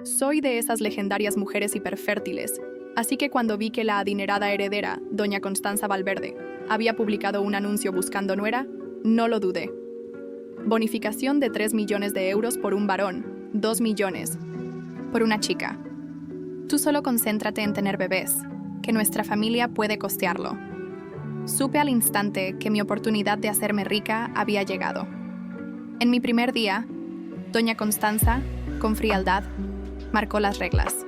Soy de esas legendarias mujeres hiperfértiles, así que cuando vi que la adinerada heredera, doña Constanza Valverde, había publicado un anuncio buscando nuera, no lo dudé. Bonificación de 3 millones de euros por un varón, 2 millones por una chica. Tú solo concéntrate en tener bebés, que nuestra familia puede costearlo. Supe al instante que mi oportunidad de hacerme rica había llegado. En mi primer día, doña Constanza, con frialdad, marcó las reglas.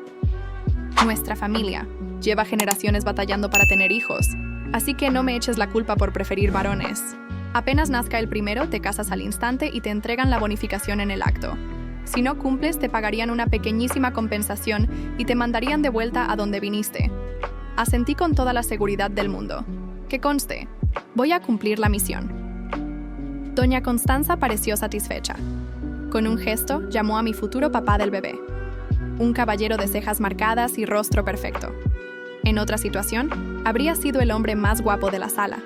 Nuestra familia lleva generaciones batallando para tener hijos, así que no me eches la culpa por preferir varones. Apenas nazca el primero, te casas al instante y te entregan la bonificación en el acto. Si no cumples, te pagarían una pequeñísima compensación y te mandarían de vuelta a donde viniste. Asentí con toda la seguridad del mundo. Que conste, voy a cumplir la misión. Doña Constanza pareció satisfecha. Con un gesto, llamó a mi futuro papá del bebé. Un caballero de cejas marcadas y rostro perfecto. En otra situación, habría sido el hombre más guapo de la sala.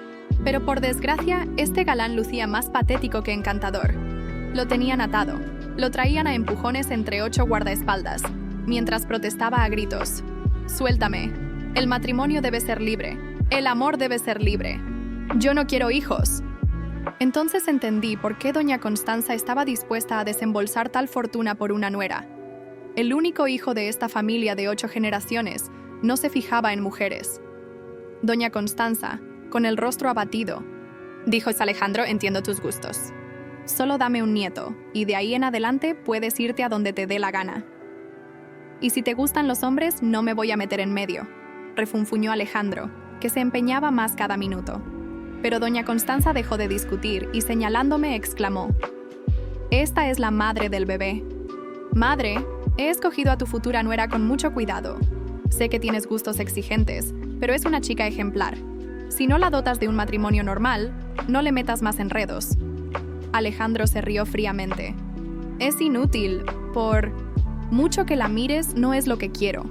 Pero por desgracia, este galán lucía más patético que encantador. Lo tenían atado. Lo traían a empujones entre 8 guardaespaldas, mientras protestaba a gritos. «Suéltame. El matrimonio debe ser libre. El amor debe ser libre. Yo no quiero hijos». Entonces entendí por qué doña Constanza estaba dispuesta a desembolsar tal fortuna por una nuera. El único hijo de esta familia de 8 generaciones no se fijaba en mujeres. Doña Constanza, con el rostro abatido, dijo: «Alejandro, entiendo tus gustos. Solo dame un nieto, y de ahí en adelante puedes irte a donde te dé la gana. Y si te gustan los hombres, no me voy a meter en medio», refunfuñó Alejandro, que se empeñaba más cada minuto. Pero doña Constanza dejó de discutir y señalándome exclamó: «Esta es la madre del bebé. Madre, he escogido a tu futura nuera con mucho cuidado. Sé que tienes gustos exigentes, pero es una chica ejemplar. Si no la dotas de un matrimonio normal, no le metas más enredos». Alejandro se rió fríamente. «Es inútil, por mucho que la mires, no es lo que quiero.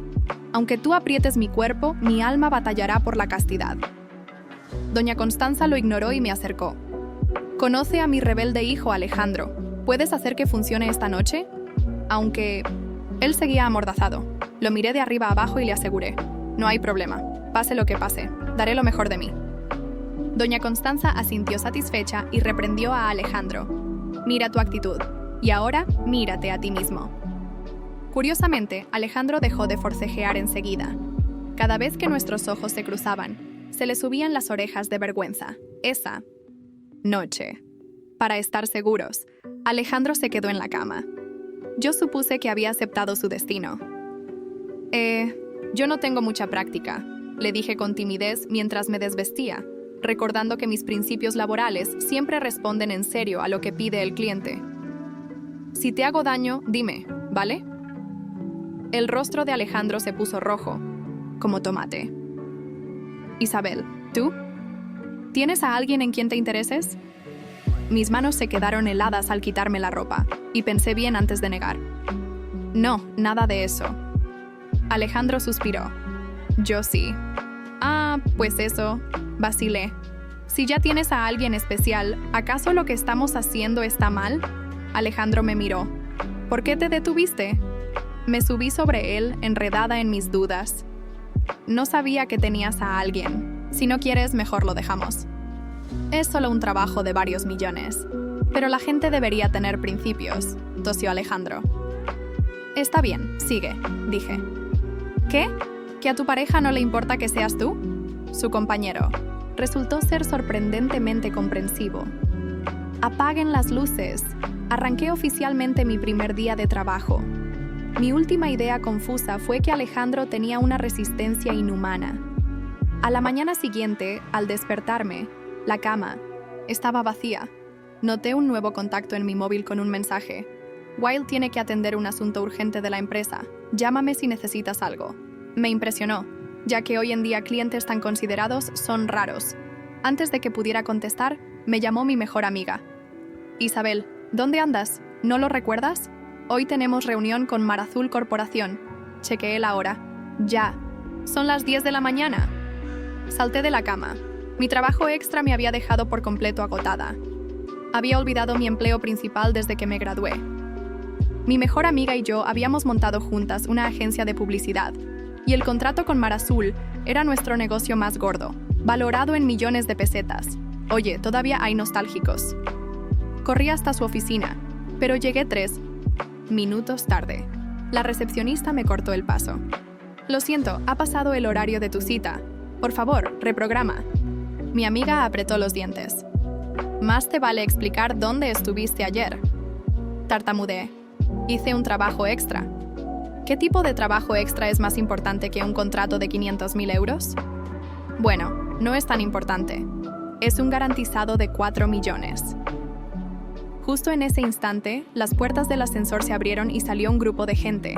Aunque tú aprietes mi cuerpo, mi alma batallará por la castidad». Doña Constanza lo ignoró y me acercó. «Conoce a mi rebelde hijo, Alejandro. ¿Puedes hacer que funcione esta noche?» Aunque él seguía amordazado. Lo miré de arriba abajo y le aseguré: «No hay problema. Pase lo que pase, daré lo mejor de mí». Doña Constanza asintió satisfecha y reprendió a Alejandro: «Mira tu actitud. Y ahora, mírate a ti mismo». Curiosamente, Alejandro dejó de forcejear enseguida. Cada vez que nuestros ojos se cruzaban, se le subían las orejas de vergüenza. Esa noche, para estar seguros, Alejandro se quedó en la cama. Yo supuse que había aceptado su destino. Yo no tengo mucha práctica», le dije con timidez mientras me desvestía, recordando que mis principios laborales siempre responden en serio a lo que pide el cliente. «Si te hago daño, dime, ¿vale?» El rostro de Alejandro se puso rojo, como tomate. «Isabel, ¿tú? ¿Tienes a alguien en quien te intereses?» Mis manos se quedaron heladas al quitarme la ropa, y pensé bien antes de negar. «No, nada de eso». Alejandro suspiró. «Yo sí». «Ah, pues eso», vacilé. «Si ya tienes a alguien especial, ¿acaso lo que estamos haciendo está mal?» Alejandro me miró. «¿Por qué te detuviste?» Me subí sobre él, enredada en mis dudas. «No sabía que tenías a alguien. Si no quieres, mejor lo dejamos. Es solo un trabajo de varios millones. Pero la gente debería tener principios», tosió Alejandro. «Está bien, sigue», dije. «¿Qué? ¿Que a tu pareja no le importa que seas tú?» Su compañero resultó ser sorprendentemente comprensivo. «Apaguen las luces». Arranqué oficialmente mi primer día de trabajo. Mi última idea confusa fue que Alejandro tenía una resistencia inhumana. A la mañana siguiente, al despertarme, la cama estaba vacía. Noté un nuevo contacto en mi móvil con un mensaje. «Wild tiene que atender un asunto urgente de la empresa. Llámame si necesitas algo». Me impresionó, ya que hoy en día clientes tan considerados son raros. Antes de que pudiera contestar, me llamó mi mejor amiga. «Isabel, ¿dónde andas? ¿No lo recuerdas? Hoy tenemos reunión con Mar Azul Corporación». Chequeé la hora. «Ya. Son las 10 de la mañana». Salté de la cama. Mi trabajo extra me había dejado por completo agotada. Había olvidado mi empleo principal desde que me gradué. Mi mejor amiga y yo habíamos montado juntas una agencia de publicidad, y el contrato con Mar Azul era nuestro negocio más gordo, valorado en millones de pesetas. Oye, todavía hay nostálgicos. Corrí hasta su oficina, pero llegué 3 minutos tarde. La recepcionista me cortó el paso. Lo siento, ha pasado el horario de tu cita. Por favor, reprograma. Mi amiga apretó los dientes. Más te vale explicar dónde estuviste ayer. Tartamudeé. Hice un trabajo extra. ¿Qué tipo de trabajo extra es más importante que un contrato de 500.000 euros? Bueno, no es tan importante. Es un garantizado de 4 millones. Justo en ese instante, las puertas del ascensor se abrieron y salió un grupo de gente.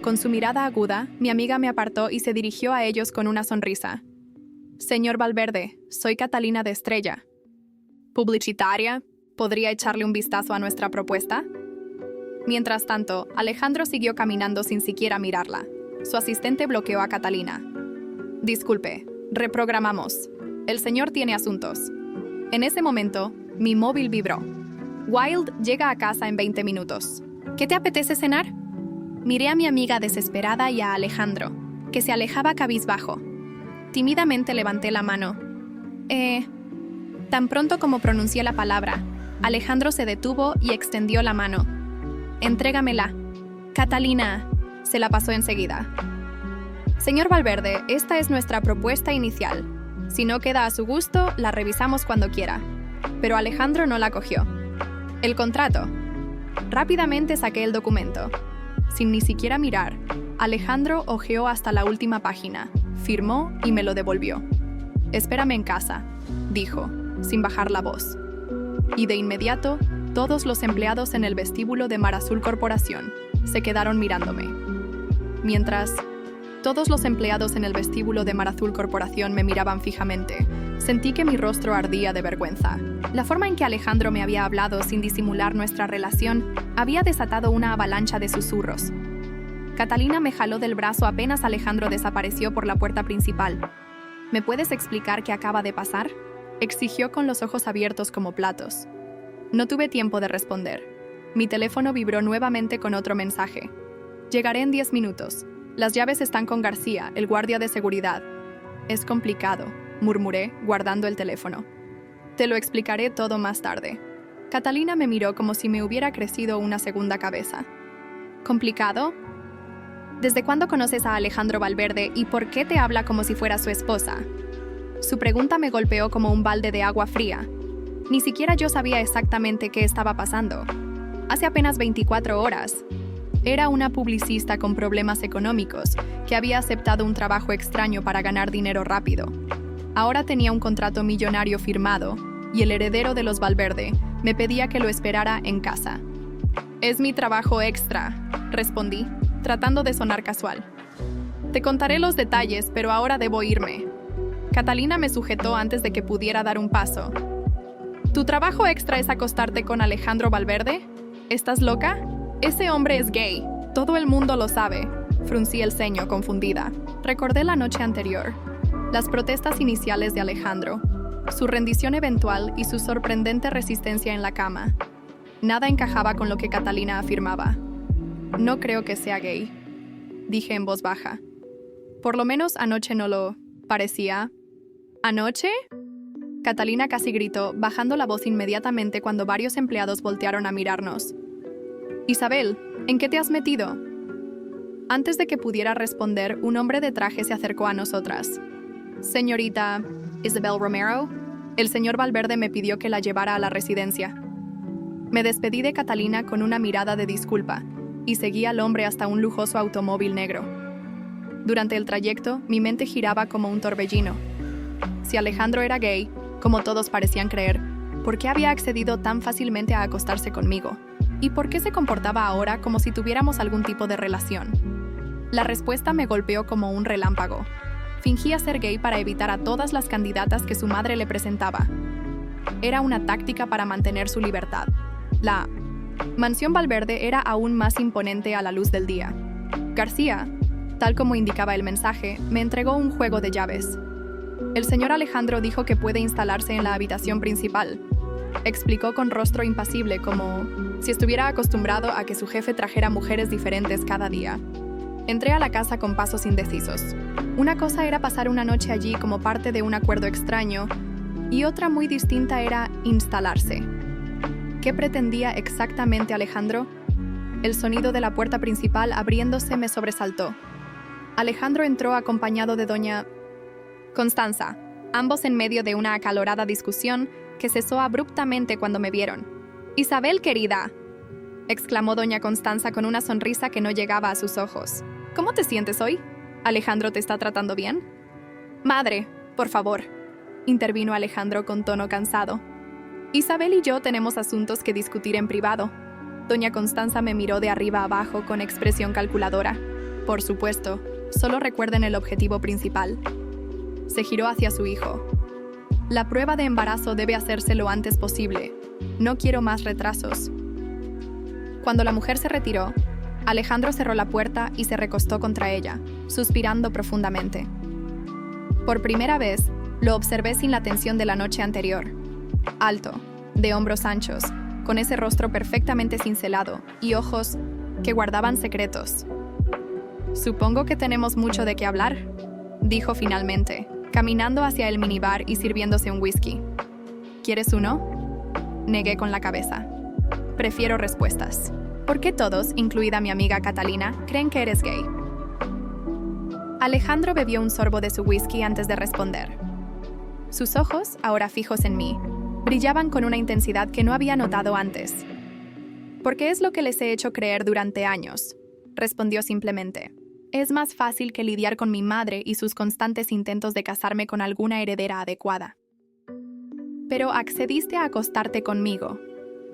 Con su mirada aguda, mi amiga me apartó y se dirigió a ellos con una sonrisa. Señor Valverde, soy Catalina de Estrella. ¿Publicitaria? ¿Podría echarle un vistazo a nuestra propuesta? Mientras tanto, Alejandro siguió caminando sin siquiera mirarla. Su asistente bloqueó a Catalina. Disculpe, reprogramamos. El señor tiene asuntos. En ese momento, mi móvil vibró. Wild llega a casa en 20 minutos. ¿Qué te apetece cenar? Miré a mi amiga desesperada y a Alejandro, que se alejaba cabizbajo. Tímidamente levanté la mano. Tan pronto como pronuncié la palabra, Alejandro se detuvo y extendió la mano. Entrégamela. Catalina. Se la pasó enseguida. Señor Valverde, esta es nuestra propuesta inicial. Si no queda a su gusto, la revisamos cuando quiera. Pero Alejandro no la cogió. El contrato. Rápidamente saqué el documento. Sin ni siquiera mirar, Alejandro hojeó hasta la última página, firmó y me lo devolvió. Espérame en casa, dijo, sin bajar la voz. Y de inmediato, todos los empleados en el vestíbulo de Mar Azul Corporación se quedaron mirándome. Mientras todos los empleados en el vestíbulo de Mar Azul Corporación me miraban fijamente, sentí que mi rostro ardía de vergüenza. La forma en que Alejandro me había hablado sin disimular nuestra relación había desatado una avalancha de susurros. Catalina me jaló del brazo apenas Alejandro desapareció por la puerta principal. ¿Me puedes explicar qué acaba de pasar?, exigió con los ojos abiertos como platos. No tuve tiempo de responder. Mi teléfono vibró nuevamente con otro mensaje. Llegaré en 10 minutos. Las llaves están con García, el guardia de seguridad. Es complicado, murmuré, guardando el teléfono. Te lo explicaré todo más tarde. Catalina me miró como si me hubiera crecido una segunda cabeza. ¿Complicado? ¿Desde cuándo conoces a Alejandro Valverde y por qué te habla como si fuera su esposa? Su pregunta me golpeó como un balde de agua fría. Ni siquiera yo sabía exactamente qué estaba pasando. Hace apenas 24 horas. Era una publicista con problemas económicos que había aceptado un trabajo extraño para ganar dinero rápido. Ahora tenía un contrato millonario firmado y el heredero de los Valverde me pedía que lo esperara en casa. Es mi trabajo extra, respondí, tratando de sonar casual. Te contaré los detalles, pero ahora debo irme. Catalina me sujetó antes de que pudiera dar un paso. ¿Tu trabajo extra es acostarte con Alejandro Valverde? ¿Estás loca? Ese hombre es gay. Todo el mundo lo sabe. Fruncí el ceño, confundida. Recordé la noche anterior. Las protestas iniciales de Alejandro, su rendición eventual y su sorprendente resistencia en la cama. Nada encajaba con lo que Catalina afirmaba. No creo que sea gay, dije en voz baja. Por lo menos anoche no lo parecía. ¿Anoche? Catalina casi gritó, bajando la voz inmediatamente cuando varios empleados voltearon a mirarnos. Isabel, ¿en qué te has metido? Antes de que pudiera responder, un hombre de traje se acercó a nosotras. Señorita Isabel Romero, el señor Valverde me pidió que la llevara a la residencia. Me despedí de Catalina con una mirada de disculpa y seguí al hombre hasta un lujoso automóvil negro. Durante el trayecto, mi mente giraba como un torbellino. Si Alejandro era gay, como todos parecían creer, ¿por qué había accedido tan fácilmente a acostarse conmigo? ¿Y por qué se comportaba ahora como si tuviéramos algún tipo de relación? La respuesta me golpeó como un relámpago. Fingía ser gay para evitar a todas las candidatas que su madre le presentaba. Era una táctica para mantener su libertad. La mansión Valverde era aún más imponente a la luz del día. García, tal como indicaba el mensaje, me entregó un juego de llaves. El señor Alejandro dijo que puede instalarse en la habitación principal. Explicó con rostro impasible como Si estuviera acostumbrado a que su jefe trajera mujeres diferentes cada día. Entré a la casa con pasos indecisos. Una cosa era pasar una noche allí como parte de un acuerdo extraño, y otra muy distinta era instalarse. ¿Qué pretendía exactamente Alejandro? El sonido de la puerta principal abriéndose me sobresaltó. Alejandro entró acompañado de doña Constanza, ambos en medio de una acalorada discusión que cesó abruptamente cuando me vieron. «Isabel, querida», exclamó doña Constanza con una sonrisa que no llegaba a sus ojos. «¿Cómo te sientes hoy? ¿Alejandro te está tratando bien?» «Madre, por favor», intervino Alejandro con tono cansado. «Isabel y yo tenemos asuntos que discutir en privado». Doña Constanza me miró de arriba a abajo con expresión calculadora. «Por supuesto, solo recuerden el objetivo principal». Se giró hacia su hijo. «La prueba de embarazo debe hacerse lo antes posible. No quiero más retrasos». Cuando la mujer se retiró, Alejandro cerró la puerta y se recostó contra ella, suspirando profundamente. Por primera vez, lo observé sin la tensión de la noche anterior. Alto, de hombros anchos, con ese rostro perfectamente cincelado y ojos que guardaban secretos. «Supongo que tenemos mucho de qué hablar», dijo finalmente, caminando hacia el minibar y sirviéndose un whisky. «¿Quieres uno?», negué con la cabeza. «Prefiero respuestas. ¿Por qué todos, incluida mi amiga Catalina, creen que eres gay?» Alejandro bebió un sorbo de su whisky antes de responder. Sus ojos, ahora fijos en mí, brillaban con una intensidad que no había notado antes. «Porque es lo que les he hecho creer durante años», respondió simplemente. «Es más fácil que lidiar con mi madre y sus constantes intentos de casarme con alguna heredera adecuada». «Pero accediste a acostarte conmigo»,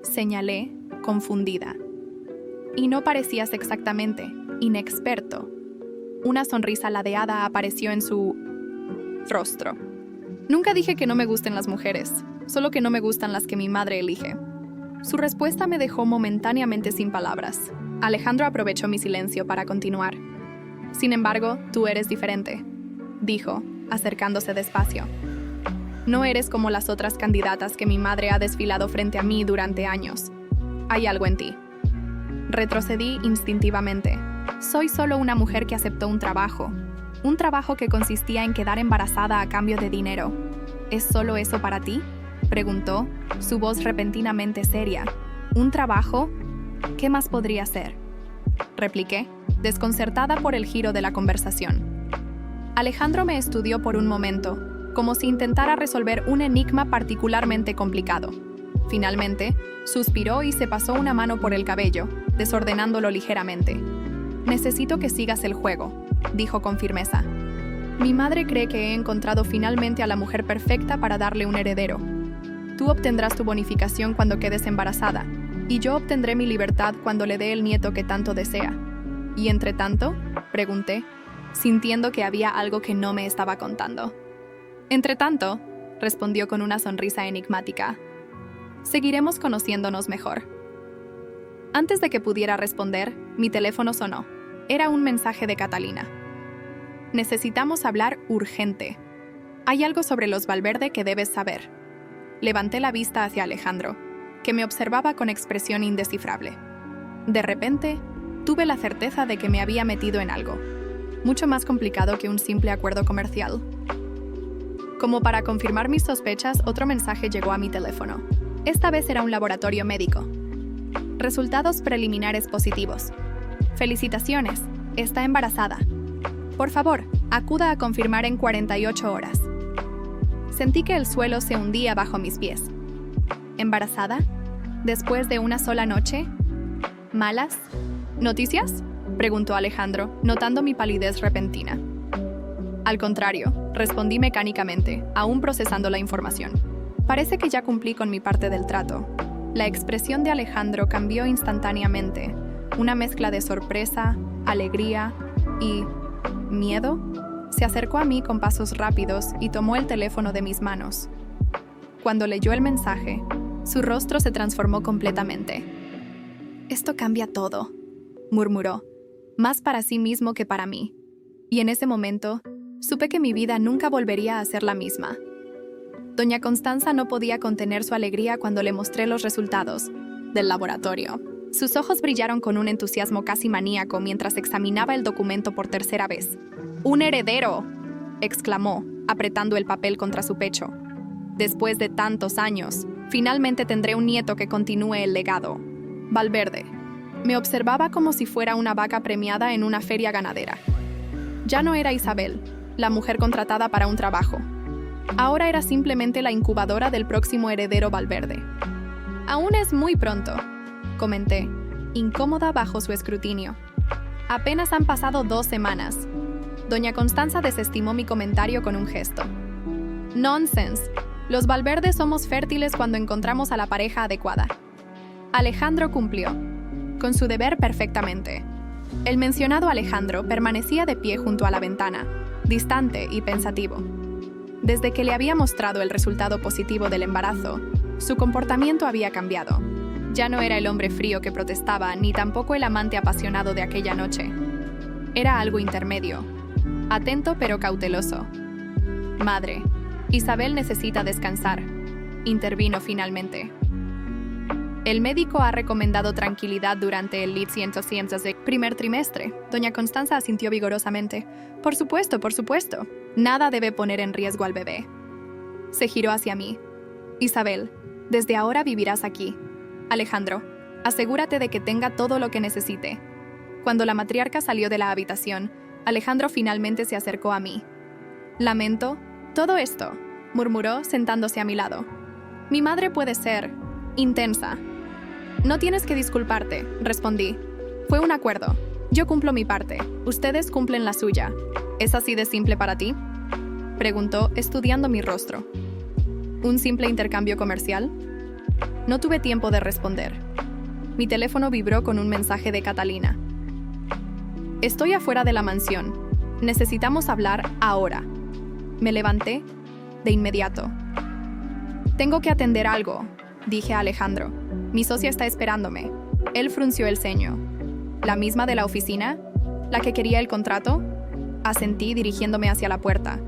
señalé, confundida. «Y no parecías exactamente inexperto». Una sonrisa ladeada apareció en su rostro. «Nunca dije que no me gusten las mujeres, solo que no me gustan las que mi madre elige». Su respuesta me dejó momentáneamente sin palabras. Alejandro aprovechó mi silencio para continuar. «Sin embargo, tú eres diferente», dijo, acercándose despacio. «No eres como las otras candidatas que mi madre ha desfilado frente a mí durante años. Hay algo en ti». Retrocedí instintivamente. Soy solo una mujer que aceptó un trabajo que consistía en quedar embarazada a cambio de dinero. ¿Es solo eso para ti?, preguntó, su voz repentinamente seria. ¿Un trabajo? ¿Qué más podría ser?, repliqué, desconcertada por el giro de la conversación. Alejandro me estudió por un momento, como si intentara resolver un enigma particularmente complicado. Finalmente, suspiró y se pasó una mano por el cabello, desordenándolo ligeramente. «Necesito que sigas el juego», dijo con firmeza. «Mi madre cree que he encontrado finalmente a la mujer perfecta para darle un heredero. Tú obtendrás tu bonificación cuando quedes embarazada, y yo obtendré mi libertad cuando le dé el nieto que tanto desea. ¿Y entre tanto?», pregunté, sintiendo que había algo que no me estaba contando. «Entre tanto», respondió con una sonrisa enigmática, «seguiremos conociéndonos mejor». Antes de que pudiera responder, mi teléfono sonó. Era un mensaje de Catalina. «Necesitamos hablar urgente. Hay algo sobre los Valverde que debes saber». Levanté la vista hacia Alejandro, que me observaba con expresión indescifrable. De repente, tuve la certeza de que me había metido en algo, mucho más complicado que un simple acuerdo comercial. Como para confirmar mis sospechas, otro mensaje llegó a mi teléfono. Esta vez era un laboratorio médico. «Resultados preliminares positivos. Felicitaciones, está embarazada. Por favor, acuda a confirmar en 48 horas». Sentí que el suelo se hundía bajo mis pies. ¿Embarazada? ¿Después de una sola noche? ¿Malas noticias?, preguntó Alejandro, notando mi palidez repentina. «Al contrario», respondí mecánicamente, aún procesando la información. «Parece que ya cumplí con mi parte del trato». La expresión de Alejandro cambió instantáneamente, una mezcla de sorpresa, alegría y miedo. Se acercó a mí con pasos rápidos y tomó el teléfono de mis manos. Cuando leyó el mensaje, su rostro se transformó completamente. «Esto cambia todo», murmuró, más para sí mismo que para mí. Y en ese momento, supe que mi vida nunca volvería a ser la misma. Doña Constanza no podía contener su alegría cuando le mostré los resultados, del laboratorio. Sus ojos brillaron con un entusiasmo casi maníaco mientras examinaba el documento por tercera vez. ¡Un heredero!, exclamó, apretando el papel contra su pecho. Después de tantos años, finalmente tendré un nieto que continúe el legado. Valverde me observaba como si fuera una vaca premiada en una feria ganadera. Ya no era Isabel, la mujer contratada para un trabajo. Ahora era simplemente la incubadora del próximo heredero Valverde. Aún es muy pronto, comenté, incómoda bajo su escrutinio. Apenas han pasado 2 semanas. Doña Constanza desestimó mi comentario con un gesto. Nonsense. Los Valverde somos fértiles cuando encontramos a la pareja adecuada. Alejandro cumplió con su deber perfectamente. El mencionado Alejandro permanecía de pie junto a la ventana, distante y pensativo. Desde que le había mostrado el resultado positivo del embarazo, su comportamiento había cambiado. Ya no era el hombre frío que protestaba, ni tampoco el amante apasionado de aquella noche. Era algo intermedio, atento pero cauteloso. Madre, Isabel necesita descansar, intervino finalmente. El médico ha recomendado tranquilidad durante el LID 100 del primer trimestre. Doña Constanza asintió vigorosamente. Por supuesto, por supuesto. Nada debe poner en riesgo al bebé. Se giró hacia mí. Isabel, desde ahora vivirás aquí. Alejandro, asegúrate de que tenga todo lo que necesite. Cuando la matriarca salió de la habitación, Alejandro finalmente se acercó a mí. Lamento todo esto, murmuró sentándose a mi lado. Mi madre puede ser intensa. No tienes que disculparte, respondí. Fue un acuerdo. Yo cumplo mi parte, ustedes cumplen la suya. ¿Es así de simple para ti?, preguntó, estudiando mi rostro. ¿Un simple intercambio comercial? No tuve tiempo de responder. Mi teléfono vibró con un mensaje de Catalina. Estoy afuera de la mansión. Necesitamos hablar ahora. Me levanté de inmediato. Tengo que atender algo, dije a Alejandro. Mi socia está esperándome. Él frunció el ceño. ¿La misma de la oficina? ¿La que quería el contrato? Asentí dirigiéndome hacia la puerta.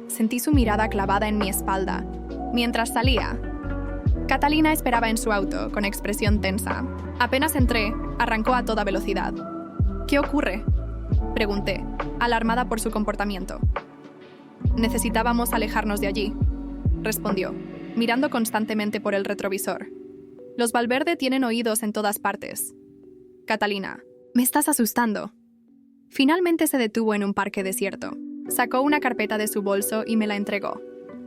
Sentí su mirada clavada en mi espalda. Mientras salía, Catalina esperaba en su auto, con expresión tensa. Apenas entré, arrancó a toda velocidad. ¿Qué ocurre?, pregunté, alarmada por su comportamiento. Necesitábamos alejarnos de allí, respondió, mirando constantemente por el retrovisor. Los Valverde tienen oídos en todas partes. Catalina, me estás asustando. Finalmente se detuvo en un parque desierto. Sacó una carpeta de su bolso y me la entregó.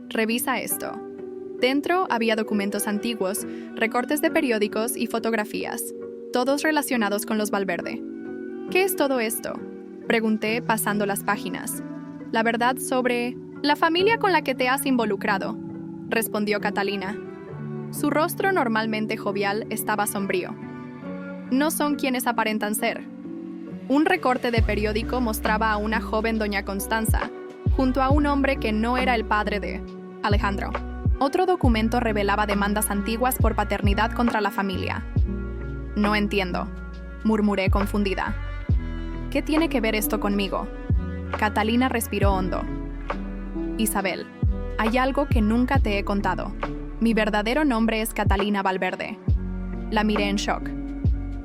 Revisa esto. Dentro había documentos antiguos, recortes de periódicos y fotografías, todos relacionados con los Valverde. ¿Qué es todo esto?, pregunté pasando las páginas. La verdad sobre la familia con la que te has involucrado, respondió Catalina. Su rostro, normalmente jovial, estaba sombrío. No son quienes aparentan ser. Un recorte de periódico mostraba a una joven doña Constanza, junto a un hombre que no era el padre de Alejandro. Otro documento revelaba demandas antiguas por paternidad contra la familia. No entiendo, murmuré confundida. ¿Qué tiene que ver esto conmigo? Catalina respiró hondo. Isabel, hay algo que nunca te he contado. Mi verdadero nombre es Catalina Valverde. La miré en shock.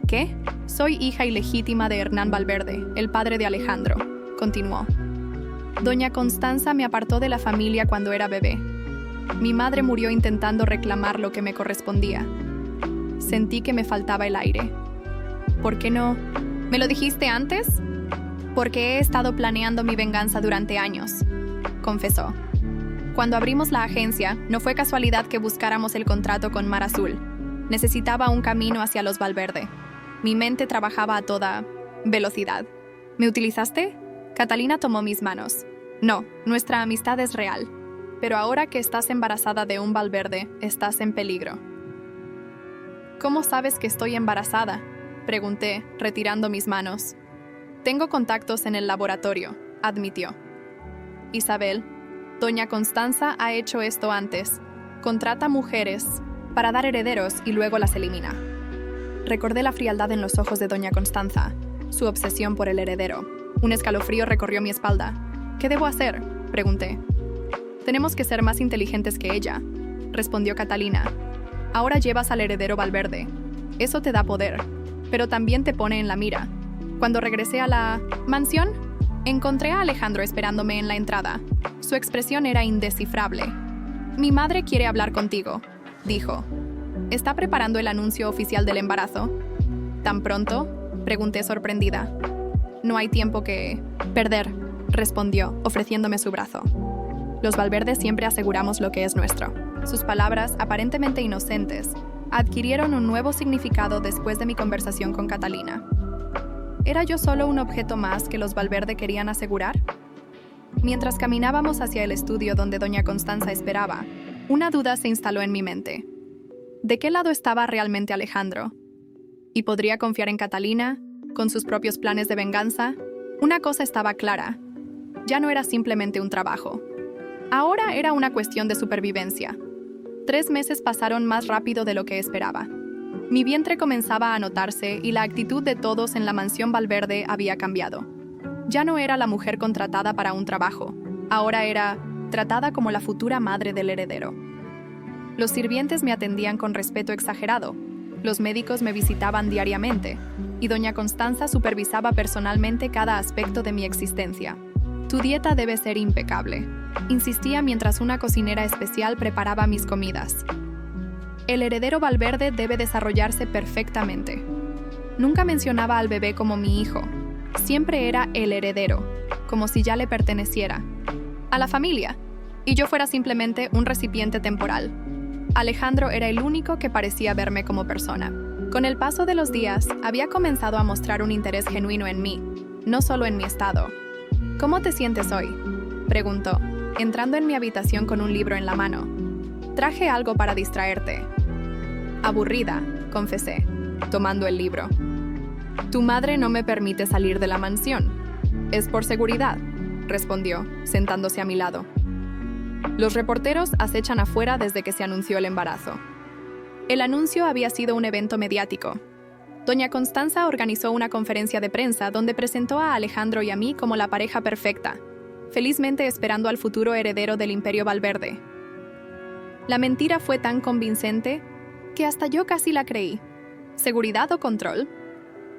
¿Qué? Soy hija ilegítima de Hernán Valverde, el padre de Alejandro, continuó. Doña Constanza me apartó de la familia cuando era bebé. Mi madre murió intentando reclamar lo que me correspondía. Sentí que me faltaba el aire. ¿Por qué no? ¿Me lo dijiste antes? Porque he estado planeando mi venganza durante años, confesó. Cuando abrimos la agencia, no fue casualidad que buscáramos el contrato con Mar Azul. Necesitaba un camino hacia los Valverde. Mi mente trabajaba a toda velocidad. ¿Me utilizaste? Catalina tomó mis manos. No, nuestra amistad es real. Pero ahora que estás embarazada de un Valverde, estás en peligro. ¿Cómo sabes que estoy embarazada?, pregunté, retirando mis manos. Tengo contactos en el laboratorio, admitió. Isabel, doña Constanza ha hecho esto antes. Contrata mujeres para dar herederos y luego las elimina. Recordé la frialdad en los ojos de doña Constanza, su obsesión por el heredero. Un escalofrío recorrió mi espalda. ¿Qué debo hacer?, pregunté. Tenemos que ser más inteligentes que ella, respondió Catalina. Ahora llevas al heredero Valverde. Eso te da poder, pero también te pone en la mira. Cuando regresé a la mansión, encontré a Alejandro esperándome en la entrada. Su expresión era indescifrable. «Mi madre quiere hablar contigo», dijo. «¿Está preparando el anuncio oficial del embarazo?» «¿Tan pronto?», pregunté sorprendida. «No hay tiempo que perder», respondió, ofreciéndome su brazo. Los Valverde siempre aseguramos lo que es nuestro. Sus palabras, aparentemente inocentes, adquirieron un nuevo significado después de mi conversación con Catalina. ¿Era yo solo un objeto más que los Valverde querían asegurar? Mientras caminábamos hacia el estudio donde doña Constanza esperaba, una duda se instaló en mi mente. ¿De qué lado estaba realmente Alejandro? ¿Y podría confiar en Catalina, con sus propios planes de venganza? Una cosa estaba clara. Ya no era simplemente un trabajo. Ahora era una cuestión de supervivencia. 3 meses pasaron más rápido de lo que esperaba. Mi vientre comenzaba a notarse y la actitud de todos en la mansión Valverde había cambiado. Ya no era la mujer contratada para un trabajo. Ahora era tratada como la futura madre del heredero. Los sirvientes me atendían con respeto exagerado. Los médicos me visitaban diariamente. Y doña Constanza supervisaba personalmente cada aspecto de mi existencia. «Tu dieta debe ser impecable», insistía mientras una cocinera especial preparaba mis comidas. «El heredero Valverde debe desarrollarse perfectamente». Nunca mencionaba al bebé como mi hijo. Siempre era el heredero, como si ya le perteneciera a la familia, y yo fuera simplemente un recipiente temporal. Alejandro era el único que parecía verme como persona. Con el paso de los días, había comenzado a mostrar un interés genuino en mí, no solo en mi estado. «¿Cómo te sientes hoy?», preguntó, entrando en mi habitación con un libro en la mano. «Traje algo para distraerte». «Aburrida», confesé, tomando el libro. «Tu madre no me permite salir de la mansión. Es por seguridad», respondió, sentándose a mi lado. «Los reporteros acechan afuera desde que se anunció el embarazo». El anuncio había sido un evento mediático. Doña Constanza organizó una conferencia de prensa donde presentó a Alejandro y a mí como la pareja perfecta, felizmente esperando al futuro heredero del Imperio Valverde. La mentira fue tan convincente que hasta yo casi la creí. ¿Seguridad o control?,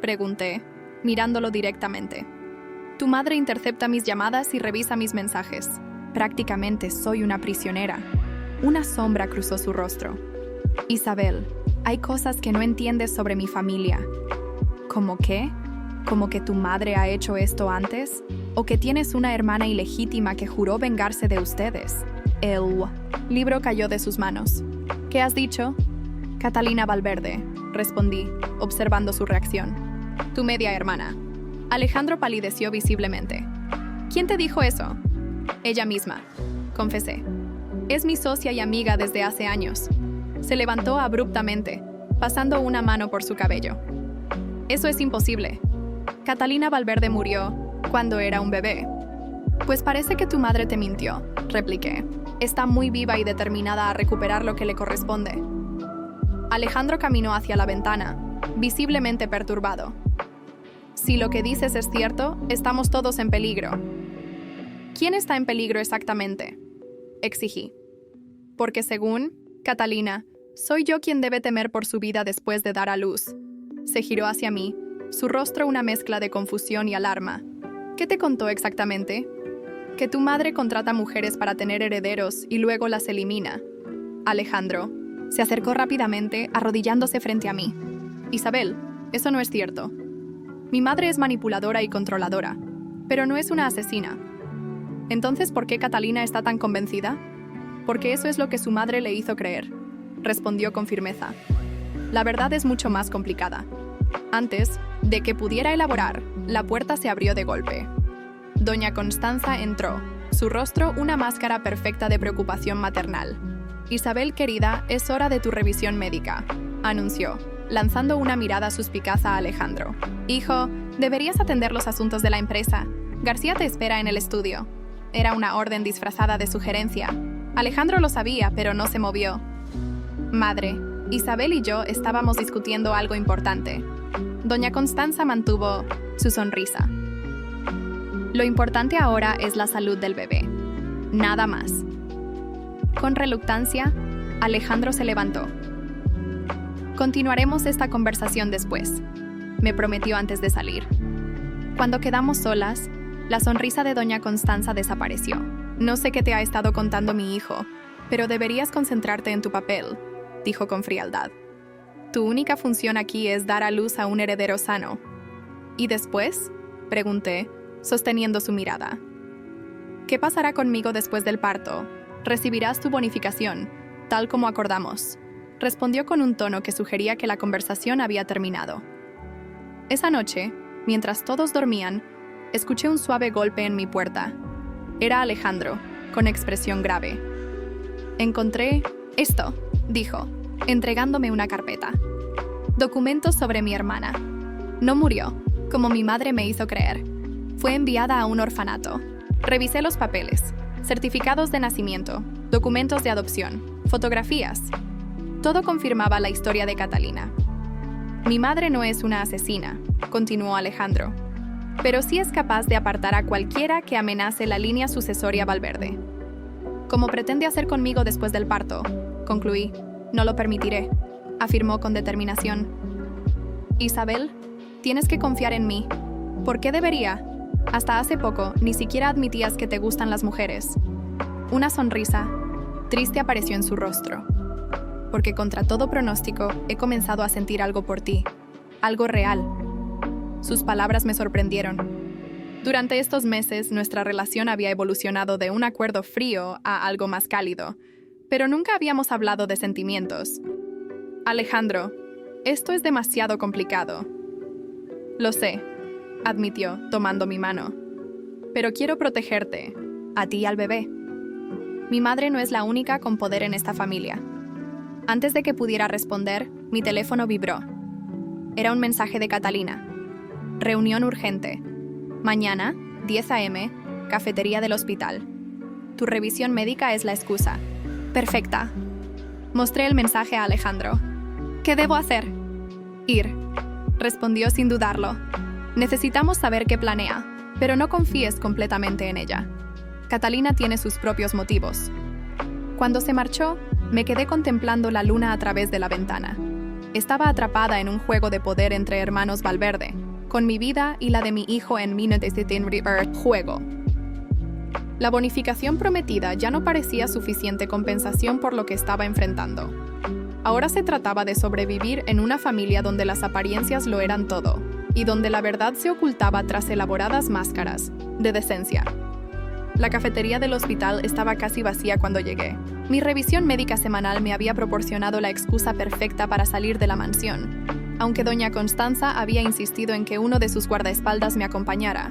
pregunté, mirándolo directamente. «Tu madre intercepta mis llamadas y revisa mis mensajes. Prácticamente soy una prisionera». Una sombra cruzó su rostro. «Isabel, hay cosas que no entiendes sobre mi familia». ¿Cómo qué? ¿Como que tu madre ha hecho esto antes? ¿O que tienes una hermana ilegítima que juró vengarse de ustedes? El libro cayó de sus manos. «¿Qué has dicho?» «Catalina Valverde», respondí, observando su reacción. «Tu media hermana». Alejandro palideció visiblemente. «¿Quién te dijo eso?» «Ella misma», confesé. «Es mi socia y amiga desde hace años». Se levantó abruptamente, pasando una mano por su cabello. «Eso es imposible. Catalina Valverde murió cuando era un bebé». «Pues parece que tu madre te mintió», repliqué. «Está muy viva y determinada a recuperar lo que le corresponde». Alejandro caminó hacia la ventana, visiblemente perturbado. «Si lo que dices es cierto, estamos todos en peligro». «¿Quién está en peligro exactamente?», exigí. «Porque según Catalina, soy yo quien debe temer por su vida después de dar a luz». Se giró hacia mí, su rostro una mezcla de confusión y alarma. «¿Qué te contó exactamente?» «Que tu madre contrata mujeres para tener herederos y luego las elimina». Alejandro se acercó rápidamente, arrodillándose frente a mí. «Isabel, eso no es cierto. Mi madre es manipuladora y controladora, pero no es una asesina». «Entonces, ¿por qué Catalina está tan convencida?» «Porque eso es lo que su madre le hizo creer», respondió con firmeza. «La verdad es mucho más complicada». Antes de que pudiera elaborar, la puerta se abrió de golpe. Doña Constanza entró, su rostro una máscara perfecta de preocupación maternal. «Isabel, querida, es hora de tu revisión médica», anunció, lanzando una mirada suspicaz a Alejandro. «Hijo, deberías atender los asuntos de la empresa. García te espera en el estudio». Era una orden disfrazada de sugerencia. Alejandro lo sabía, pero no se movió. «Madre, Isabel y yo estábamos discutiendo algo importante». Doña Constanza mantuvo su sonrisa. «Lo importante ahora es la salud del bebé. Nada más». Con reluctancia, Alejandro se levantó. Continuaremos esta conversación después, me prometió antes de salir. Cuando quedamos solas, la sonrisa de doña Constanza desapareció. No sé qué te ha estado contando mi hijo, pero deberías concentrarte en tu papel, dijo con frialdad. Tu única función aquí es dar a luz a un heredero sano. ¿Y después?, pregunté, sosteniendo su mirada. ¿Qué pasará conmigo después del parto? Recibirás tu bonificación, tal como acordamos, respondió con un tono que sugería que la conversación había terminado. Esa noche, mientras todos dormían, escuché un suave golpe en mi puerta. Era Alejandro, con expresión grave. Encontré esto, dijo, entregándome una carpeta. Documentos sobre mi hermana. No murió, como mi madre me hizo creer. Fue enviada a un orfanato. Revisé los papeles, certificados de nacimiento, documentos de adopción, fotografías. Todo confirmaba la historia de Catalina. Mi madre no es una asesina, continuó Alejandro, pero sí es capaz de apartar a cualquiera que amenace la línea sucesoria Valverde. Como pretende hacer conmigo después del parto, concluí, no lo permitiré, afirmó con determinación. Isabel, tienes que confiar en mí. ¿Por qué debería? Hasta hace poco ni siquiera admitías que te gustan las mujeres. Una sonrisa triste apareció en su rostro. Porque contra todo pronóstico he comenzado a sentir algo por ti, algo real. Sus palabras me sorprendieron. Durante estos meses nuestra relación había evolucionado de un acuerdo frío a algo más cálido, pero nunca habíamos hablado de sentimientos. Alejandro, esto es demasiado complicado. Lo sé, admitió, tomando mi mano. Pero quiero protegerte, a ti y al bebé. Mi madre no es la única con poder en esta familia. Antes de que pudiera responder, mi teléfono vibró. Era un mensaje de Catalina. Reunión urgente. Mañana, 10 a.m., cafetería del hospital. Tu revisión médica es la excusa. Perfecta. Mostré el mensaje a Alejandro. ¿Qué debo hacer? Ir. Respondió sin dudarlo. Necesitamos saber qué planea, pero no confíes completamente en ella. Catalina tiene sus propios motivos. Cuando se marchó, me quedé contemplando la luna a través de la ventana. Estaba atrapada en un juego de poder entre hermanos Valverde, con mi vida y la de mi hijo en juego. La bonificación prometida ya no parecía suficiente compensación por lo que estaba enfrentando. Ahora se trataba de sobrevivir en una familia donde las apariencias lo eran todo, y donde la verdad se ocultaba tras elaboradas máscaras de decencia. La cafetería del hospital estaba casi vacía cuando llegué. Mi revisión médica semanal me había proporcionado la excusa perfecta para salir de la mansión, aunque doña Constanza había insistido en que uno de sus guardaespaldas me acompañara.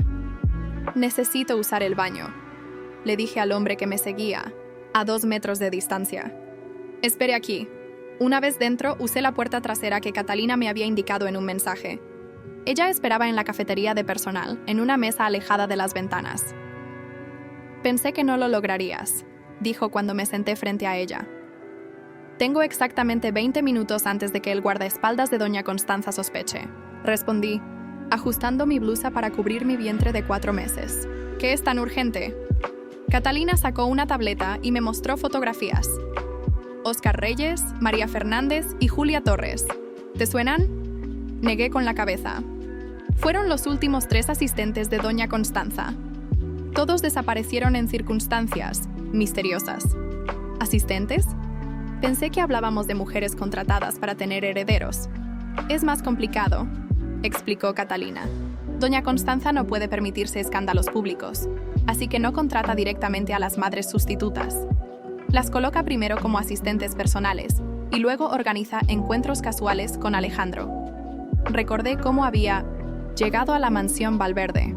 Necesito usar el baño, le dije al hombre que me seguía, a 2 metros de distancia. Espere aquí. Una vez dentro, usé la puerta trasera que Catalina me había indicado en un mensaje. Ella esperaba en la cafetería de personal, en una mesa alejada de las ventanas. Pensé que no lo lograrías, dijo cuando me senté frente a ella. Tengo exactamente 20 minutos antes de que el guardaespaldas de doña Constanza sospeche, respondí, ajustando mi blusa para cubrir mi vientre de 4 meses. ¿Qué es tan urgente? Catalina sacó una tableta y me mostró fotografías. Óscar Reyes, María Fernández y Julia Torres. ¿Te suenan? Negué con la cabeza. Fueron los últimos 3 asistentes de doña Constanza. Todos desaparecieron en circunstancias misteriosas. ¿Asistentes? Pensé que hablábamos de mujeres contratadas para tener herederos. Es más complicado, explicó Catalina. Doña Constanza no puede permitirse escándalos públicos, así que no contrata directamente a las madres sustitutas. Las coloca primero como asistentes personales y luego organiza encuentros casuales con Alejandro. Recordé cómo había llegado a la mansión Valverde.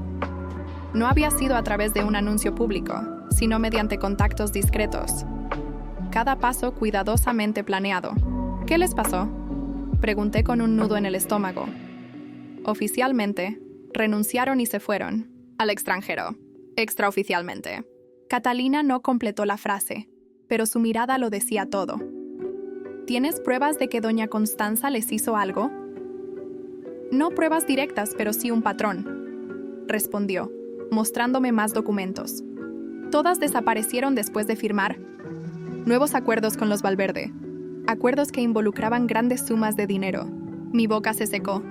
No había sido a través de un anuncio público, sino mediante contactos discretos. Cada paso cuidadosamente planeado. ¿Qué les pasó? Pregunté con un nudo en el estómago. Oficialmente, renunciaron y se fueron. Al extranjero. Extraoficialmente. Catalina no completó la frase, pero su mirada lo decía todo. ¿Tienes pruebas de que doña Constanza les hizo algo? No pruebas directas, pero sí un patrón, respondió, mostrándome más documentos. Todas desaparecieron después de firmar nuevos acuerdos con los Valverde. Acuerdos que involucraban grandes sumas de dinero. Mi boca se secó.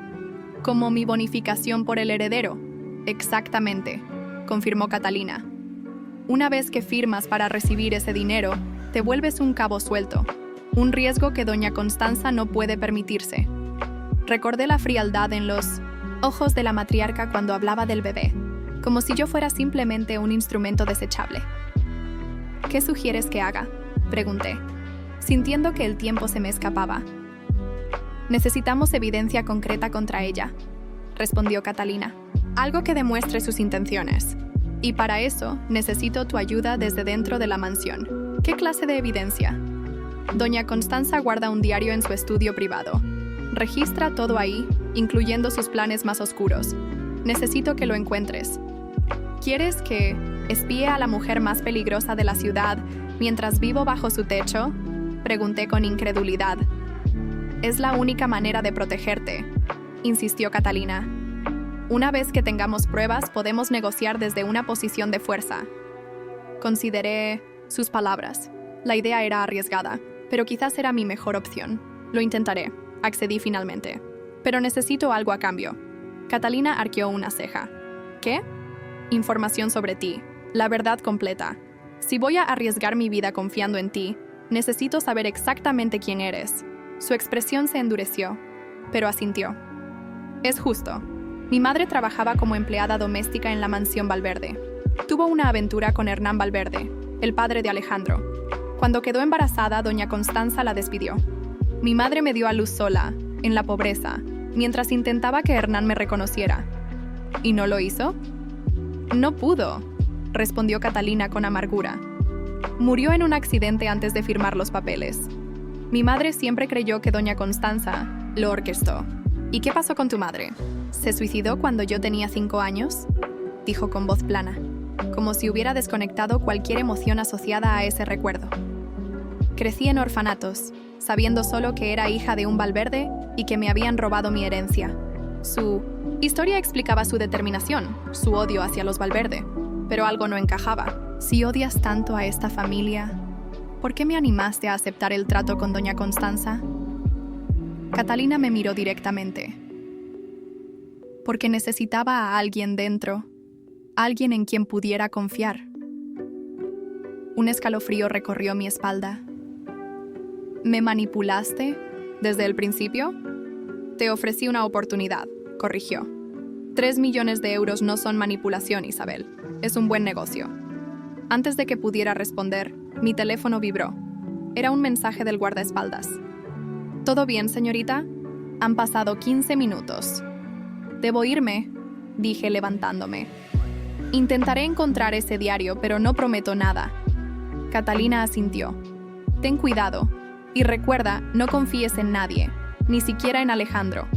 ¿Como mi bonificación por el heredero? Exactamente, confirmó Catalina. Una vez que firmas para recibir ese dinero, te vuelves un cabo suelto, un riesgo que doña Constanza no puede permitirse. Recordé la frialdad en los ojos de la matriarca cuando hablaba del bebé, como si yo fuera simplemente un instrumento desechable. ¿Qué sugieres que haga?, pregunté, sintiendo que el tiempo se me escapaba. Necesitamos evidencia concreta contra ella, respondió Catalina. Algo que demuestre sus intenciones. Y para eso necesito tu ayuda desde dentro de la mansión. ¿Qué clase de evidencia? Doña Constanza guarda un diario en su estudio privado. Registra todo ahí, incluyendo sus planes más oscuros. Necesito que lo encuentres. ¿Quieres que espíe a la mujer más peligrosa de la ciudad mientras vivo bajo su techo?, pregunté con incredulidad. Es la única manera de protegerte, insistió Catalina. Una vez que tengamos pruebas, podemos negociar desde una posición de fuerza. Consideré sus palabras. La idea era arriesgada, pero quizás era mi mejor opción. Lo intentaré, accedí finalmente. Pero necesito algo a cambio. Catalina arqueó una ceja. ¿Qué? Información sobre ti, la verdad completa. Si voy a arriesgar mi vida confiando en ti, necesito saber exactamente quién eres. Su expresión se endureció, pero asintió. Es justo. Mi madre trabajaba como empleada doméstica en la mansión Valverde. Tuvo una aventura con Hernán Valverde, el padre de Alejandro. Cuando quedó embarazada, doña Constanza la despidió. Mi madre me dio a luz sola, en la pobreza, mientras intentaba que Hernán me reconociera. ¿Y no lo hizo? No pudo, respondió Catalina con amargura. Murió en un accidente antes de firmar los papeles. Mi madre siempre creyó que doña Constanza lo orquestó. ¿Y qué pasó con tu madre? ¿Se suicidó cuando yo tenía 5 años? Dijo con voz plana, como si hubiera desconectado cualquier emoción asociada a ese recuerdo. Crecí en orfanatos, sabiendo solo que era hija de un Valverde y que me habían robado mi herencia. Su historia explicaba su determinación, su odio hacia los Valverde, pero algo no encajaba. Si odias tanto a esta familia, ¿por qué me animaste a aceptar el trato con doña Constanza? Catalina me miró directamente. Porque necesitaba a alguien dentro, alguien en quien pudiera confiar. Un escalofrío recorrió mi espalda. ¿Me manipulaste desde el principio? Te ofrecí una oportunidad, corrigió. 3 millones de euros no son manipulación, Isabel. Es un buen negocio. Antes de que pudiera responder, mi teléfono vibró. Era un mensaje del guardaespaldas. ¿Todo bien, señorita? Han pasado 15 minutos. Debo irme, dije levantándome. Intentaré encontrar ese diario, pero no prometo nada. Catalina asintió. Ten cuidado. Y recuerda, no confíes en nadie, ni siquiera en Alejandro.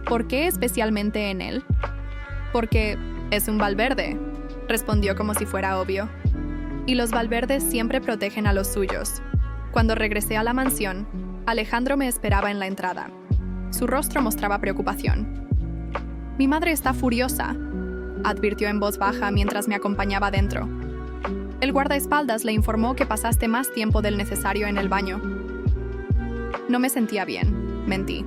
¿Por qué especialmente en él? Porque es un Valverde, respondió como si fuera obvio. Y los Valverdes siempre protegen a los suyos. Cuando regresé a la mansión, Alejandro me esperaba en la entrada. Su rostro mostraba preocupación. Mi madre está furiosa, advirtió en voz baja mientras me acompañaba dentro. El guardaespaldas le informó que pasaste más tiempo del necesario en el baño. No me sentía bien, mentí.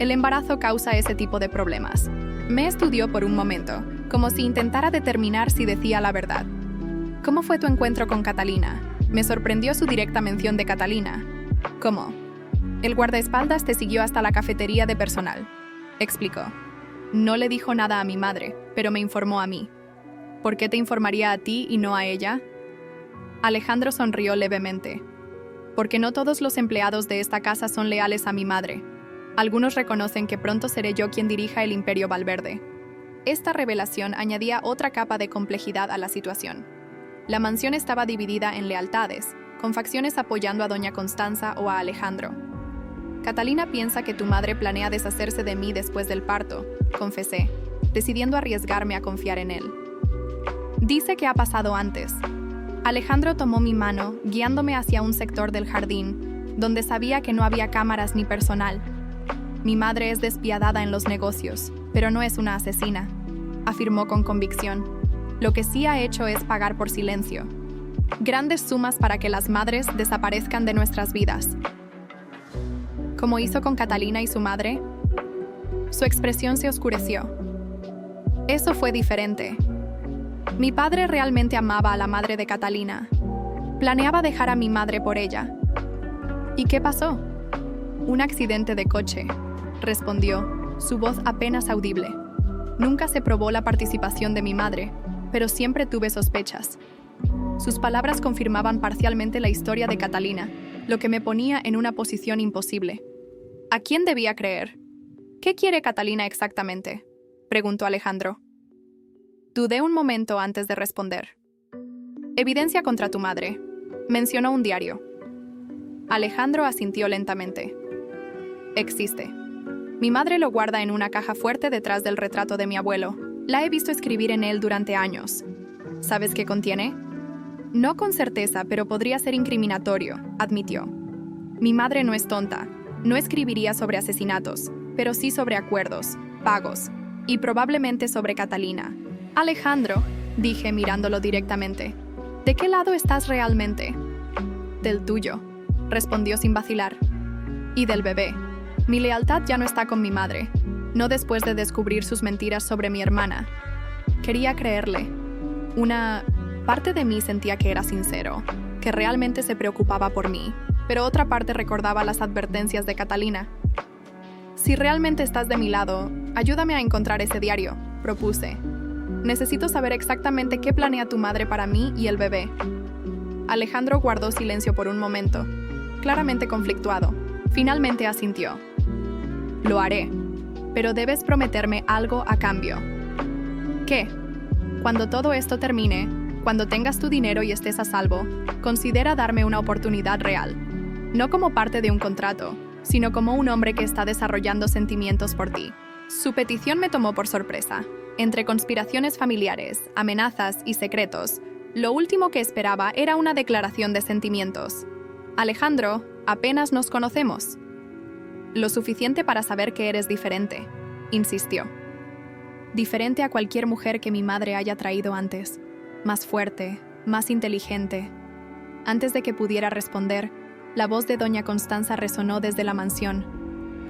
El embarazo causa ese tipo de problemas. Me estudió por un momento, como si intentara determinar si decía la verdad. ¿Cómo fue tu encuentro con Catalina? Me sorprendió su directa mención de Catalina. ¿Cómo? El guardaespaldas te siguió hasta la cafetería de personal, explicó. No le dijo nada a mi madre, pero me informó a mí. ¿Por qué te informaría a ti y no a ella? Alejandro sonrió levemente. Porque no todos los empleados de esta casa son leales a mi madre. Algunos reconocen que pronto seré yo quien dirija el Imperio Valverde. Esta revelación añadía otra capa de complejidad a la situación. La mansión estaba dividida en lealtades, con facciones apoyando a doña Constanza o a Alejandro. Catalina piensa que tu madre planea deshacerse de mí después del parto, confesé, decidiendo arriesgarme a confiar en él. Dice que ha pasado antes. Alejandro tomó mi mano, guiándome hacia un sector del jardín, donde sabía que no había cámaras ni personal. Mi madre es despiadada en los negocios, pero no es una asesina, afirmó con convicción. Lo que sí ha hecho es pagar por silencio. Grandes sumas para que las madres desaparezcan de nuestras vidas. ¿Como hizo con Catalina y su madre? Su expresión se oscureció. Eso fue diferente. Mi padre realmente amaba a la madre de Catalina. Planeaba dejar a mi madre por ella. ¿Y qué pasó? Un accidente de coche, respondió, su voz apenas audible. Nunca se probó la participación de mi madre, pero siempre tuve sospechas. Sus palabras confirmaban parcialmente la historia de Catalina, lo que me ponía en una posición imposible. ¿A quién debía creer? ¿Qué quiere Catalina exactamente?, preguntó Alejandro. Dudé un momento antes de responder. Evidencia contra tu madre. Mencionó un diario. Alejandro asintió lentamente. Existe. Mi madre lo guarda en una caja fuerte detrás del retrato de mi abuelo. La he visto escribir en él durante años. ¿Sabes qué contiene? No con certeza, pero podría ser incriminatorio, admitió. Mi madre no es tonta. No escribiría sobre asesinatos, pero sí sobre acuerdos, pagos, y probablemente sobre Catalina. Alejandro, dije mirándolo directamente, ¿de qué lado estás realmente? Del tuyo, respondió sin vacilar. Y del bebé. Mi lealtad ya no está con mi madre, no después de descubrir sus mentiras sobre mi hermana. Quería creerle. Una parte de mí sentía que era sincero, que realmente se preocupaba por mí, pero otra parte recordaba las advertencias de Catalina. Si realmente estás de mi lado, ayúdame a encontrar ese diario, propuse. Necesito saber exactamente qué planea tu madre para mí y el bebé. Alejandro guardó silencio por un momento, claramente conflictuado. Finalmente asintió. Lo haré, pero debes prometerme algo a cambio. ¿Qué? Cuando todo esto termine, cuando tengas tu dinero y estés a salvo, considera darme una oportunidad real. No como parte de un contrato, sino como un hombre que está desarrollando sentimientos por ti. Su petición me tomó por sorpresa. Entre conspiraciones familiares, amenazas y secretos, lo último que esperaba era una declaración de sentimientos. Alejandro, apenas nos conocemos. Lo suficiente para saber que eres diferente, insistió. Diferente a cualquier mujer que mi madre haya traído antes. Más fuerte, más inteligente. Antes de que pudiera responder, la voz de doña Constanza resonó desde la mansión.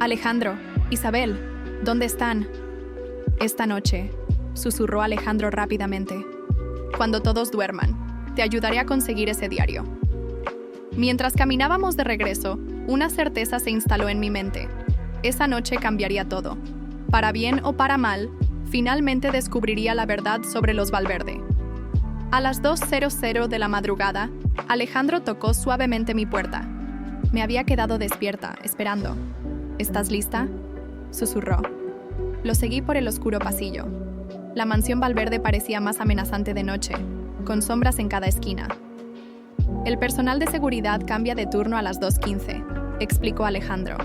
Alejandro, Isabel, ¿dónde están? Esta noche, susurró Alejandro rápidamente. Cuando todos duerman, te ayudaré a conseguir ese diario. Mientras caminábamos de regreso, una certeza se instaló en mi mente. Esa noche cambiaría todo. Para bien o para mal, finalmente descubriría la verdad sobre los Valverde. A las 2:00 de la madrugada, Alejandro tocó suavemente mi puerta. Me había quedado despierta, esperando. ¿Estás lista?, susurró. Lo seguí por el oscuro pasillo. La mansión Valverde parecía más amenazante de noche, con sombras en cada esquina. El personal de seguridad cambia de turno a las 2:15, explicó Alejandro.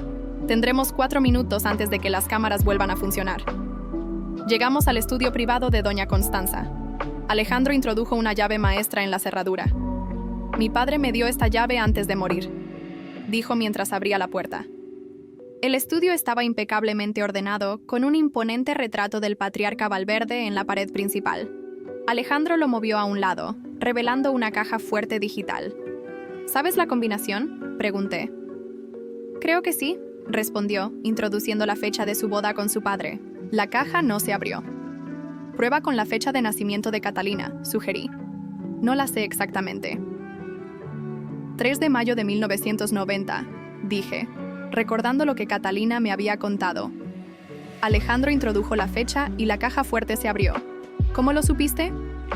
Tendremos 4 minutos antes de que las cámaras vuelvan a funcionar. Llegamos al estudio privado de doña Constanza. Alejandro introdujo una llave maestra en la cerradura. Mi padre me dio esta llave antes de morir, dijo mientras abría la puerta. El estudio estaba impecablemente ordenado, con un imponente retrato del patriarca Valverde en la pared principal. Alejandro lo movió a un lado, revelando una caja fuerte digital. ¿Sabes la combinación?, pregunté. Creo que sí, respondió, introduciendo la fecha de su boda con su padre. La caja no se abrió. Prueba con la fecha de nacimiento de Catalina, sugerí. No la sé exactamente. 3 de mayo de 1990, dije, recordando lo que Catalina me había contado. Alejandro introdujo la fecha y la caja fuerte se abrió. ¿Cómo lo supiste?,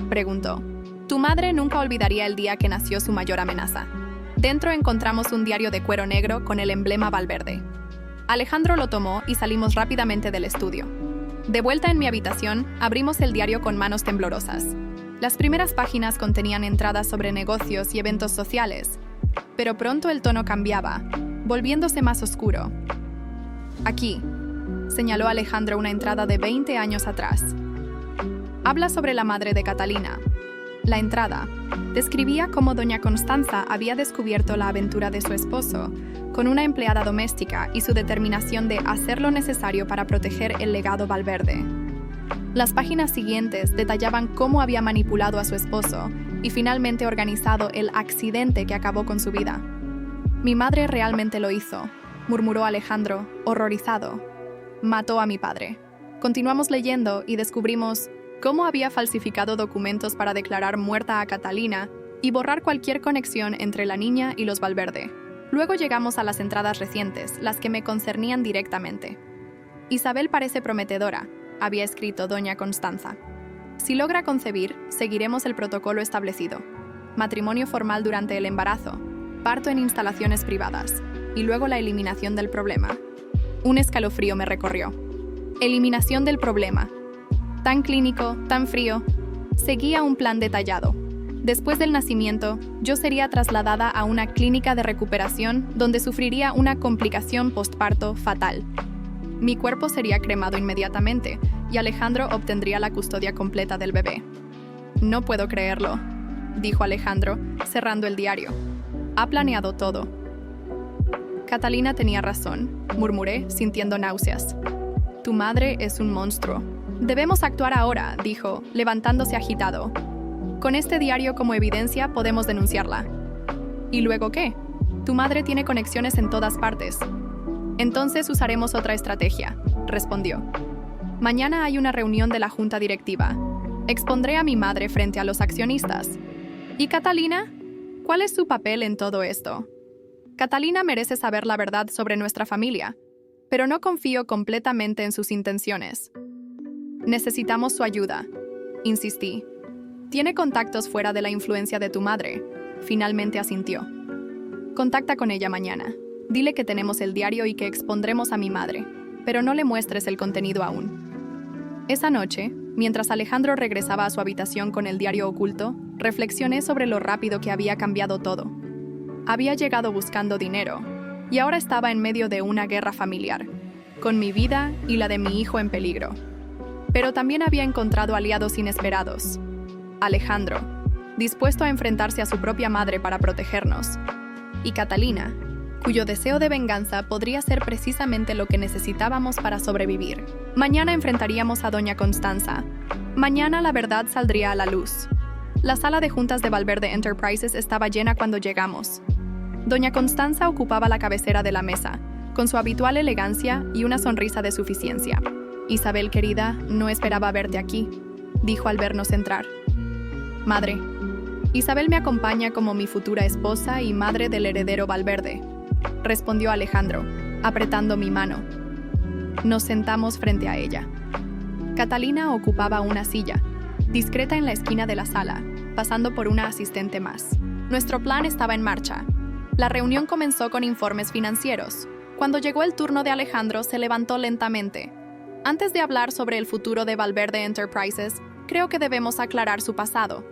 preguntó. Tu madre nunca olvidaría el día que nació su mayor amenaza. Dentro encontramos un diario de cuero negro con el emblema Valverde. Alejandro lo tomó y salimos rápidamente del estudio. De vuelta en mi habitación, abrimos el diario con manos temblorosas. Las primeras páginas contenían entradas sobre negocios y eventos sociales, pero pronto el tono cambiaba, volviéndose más oscuro. Aquí, señaló Alejandro una entrada de 20 años atrás. Habla sobre la madre de Catalina. La entrada describía cómo doña Constanza había descubierto la aventura de su esposo con una empleada doméstica y su determinación de hacer lo necesario para proteger el legado Valverde. Las páginas siguientes detallaban cómo había manipulado a su esposo y finalmente organizado el accidente que acabó con su vida. Mi madre realmente lo hizo, murmuró Alejandro, horrorizado. Mató a mi padre. Continuamos leyendo y descubrimos cómo había falsificado documentos para declarar muerta a Catalina y borrar cualquier conexión entre la niña y los Valverde. Luego llegamos a las entradas recientes, las que me concernían directamente. Isabel parece prometedora, había escrito doña Constanza. Si logra concebir, seguiremos el protocolo establecido. Matrimonio formal durante el embarazo, parto en instalaciones privadas, y luego la eliminación del problema. Un escalofrío me recorrió. Eliminación del problema. Tan clínico, tan frío. Seguía un plan detallado. Después del nacimiento, yo sería trasladada a una clínica de recuperación donde sufriría una complicación postparto fatal. Mi cuerpo sería cremado inmediatamente y Alejandro obtendría la custodia completa del bebé. No puedo creerlo, dijo Alejandro, cerrando el diario. Ha planeado todo. Catalina tenía razón, murmuré, sintiendo náuseas. Tu madre es un monstruo. Debemos actuar ahora, dijo, levantándose agitado. Con este diario como evidencia podemos denunciarla. ¿Y luego qué? Tu madre tiene conexiones en todas partes. Entonces usaremos otra estrategia, respondió. Mañana hay una reunión de la junta directiva. Expondré a mi madre frente a los accionistas. ¿Y Catalina? ¿Cuál es su papel en todo esto? Catalina merece saber la verdad sobre nuestra familia, pero no confío completamente en sus intenciones. Necesitamos su ayuda, insistí. Tiene contactos fuera de la influencia de tu madre. Finalmente asintió. Contacta con ella mañana. Dile que tenemos el diario y que expondremos a mi madre, pero no le muestres el contenido aún. Esa noche, mientras Alejandro regresaba a su habitación con el diario oculto, reflexioné sobre lo rápido que había cambiado todo. Había llegado buscando dinero, y ahora estaba en medio de una guerra familiar, con mi vida y la de mi hijo en peligro. Pero también había encontrado aliados inesperados. Alejandro, dispuesto a enfrentarse a su propia madre para protegernos, y Catalina, cuyo deseo de venganza podría ser precisamente lo que necesitábamos para sobrevivir. Mañana enfrentaríamos a doña Constanza. Mañana la verdad saldría a la luz. La sala de juntas de Valverde Enterprises estaba llena cuando llegamos. Doña Constanza ocupaba la cabecera de la mesa, con su habitual elegancia y una sonrisa de suficiencia. Isabel, querida, no esperaba verte aquí, dijo al vernos entrar. Madre, Isabel me acompaña como mi futura esposa y madre del heredero Valverde, respondió Alejandro, apretando mi mano. Nos sentamos frente a ella. Catalina ocupaba una silla, discreta en la esquina de la sala, pasando por una asistente más. Nuestro plan estaba en marcha. La reunión comenzó con informes financieros. Cuando llegó el turno de Alejandro, se levantó lentamente. Antes de hablar sobre el futuro de Valverde Enterprises, creo que debemos aclarar su pasado,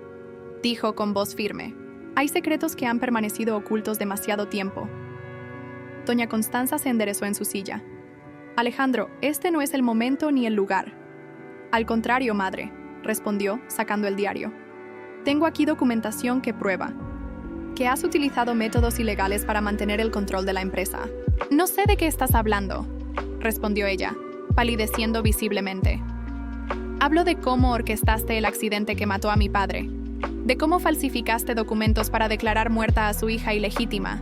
dijo con voz firme. Hay secretos que han permanecido ocultos demasiado tiempo. Doña Constanza se enderezó en su silla. Alejandro, este no es el momento ni el lugar. Al contrario, madre, respondió, sacando el diario. Tengo aquí documentación que prueba que has utilizado métodos ilegales para mantener el control de la empresa. No sé de qué estás hablando, respondió ella, palideciendo visiblemente. Hablo de cómo orquestaste el accidente que mató a mi padre, de cómo falsificaste documentos para declarar muerta a su hija ilegítima,